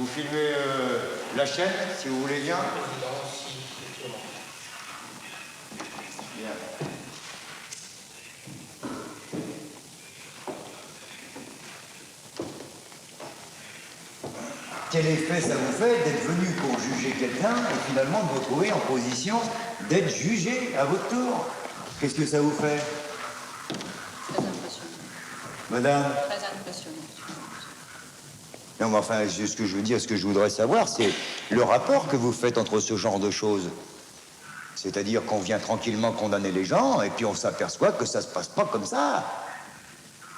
Vous filmez la chaîne, si vous voulez bien. Bien. Quel effet ça vous fait d'être venu pour juger quelqu'un et finalement de vous retrouver en position d'être jugé à votre tour? Qu'est-ce que ça vous fait? Très impressionnant. Madame? Très impressionnant. Non, mais enfin, ce que je veux dire, ce que je voudrais savoir, c'est le rapport que vous faites entre ce genre de choses. C'est-à-dire qu'on vient tranquillement condamner les gens et puis on s'aperçoit que ça se passe pas comme ça.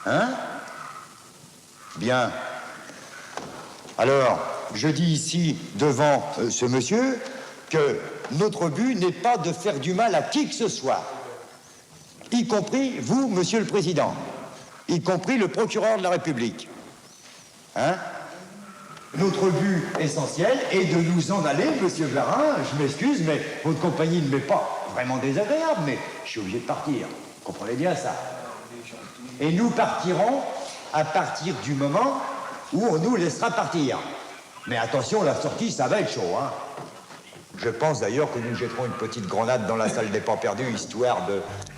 Hein? Bien. Alors, je dis ici, devant ce monsieur, que notre but n'est pas de faire du mal à qui que ce soit. Y compris vous, monsieur le président. Y compris le procureur de la République. Hein? Notre but essentiel est de nous en aller, monsieur Glarin. Je m'excuse, mais votre compagnie ne m'est pas vraiment désagréable, mais je suis obligé de partir. Vous comprenez bien ça? Et nous partirons à partir du moment où on nous laissera partir. Mais attention, la sortie, ça va être chaud, hein. Je pense d'ailleurs que nous jetterons une petite grenade dans la salle des pas perdus, histoire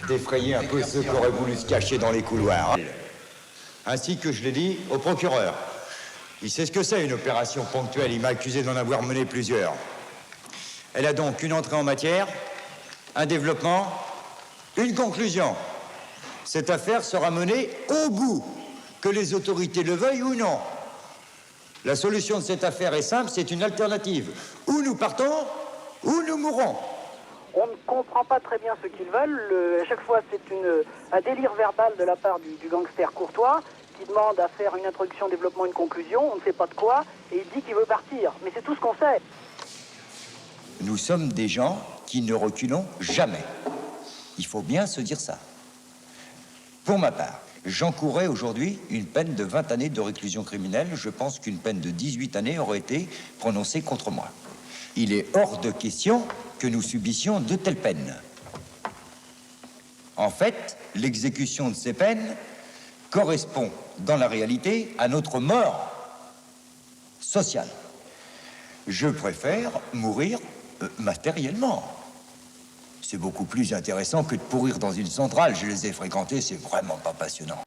d'effrayer un peu ceux qui auraient voulu se cacher dans les couloirs. Ainsi que je l'ai dit au procureur. Il sait ce que c'est, une opération ponctuelle. Il m'a accusé d'en avoir mené plusieurs. Elle a donc une entrée en matière, un développement, une conclusion. Cette affaire sera menée au bout, que les autorités le veuillent ou non. La solution de cette affaire est simple, c'est une alternative. Ou nous partons, ou nous mourrons. On ne comprend pas très bien ce qu'ils veulent. À chaque fois, c'est un délire verbal de la part du gangster Courtois qui demande à faire une introduction, développement, une conclusion. On ne sait pas de quoi, et il dit qu'il veut partir. Mais c'est tout ce qu'on sait. Nous sommes des gens qui ne reculons jamais. Il faut bien se dire ça. Pour ma part, j'encourais aujourd'hui une peine de 20 années de réclusion criminelle. Je pense qu'une peine de 18 années aurait été prononcée contre moi. Il est hors de question que nous subissions de telles peines. En fait, l'exécution de ces peines correspond, dans la réalité, à notre mort sociale. Je préfère mourir matériellement. C'est beaucoup plus intéressant que de pourrir dans une centrale. Je les ai fréquentés, c'est vraiment pas passionnant.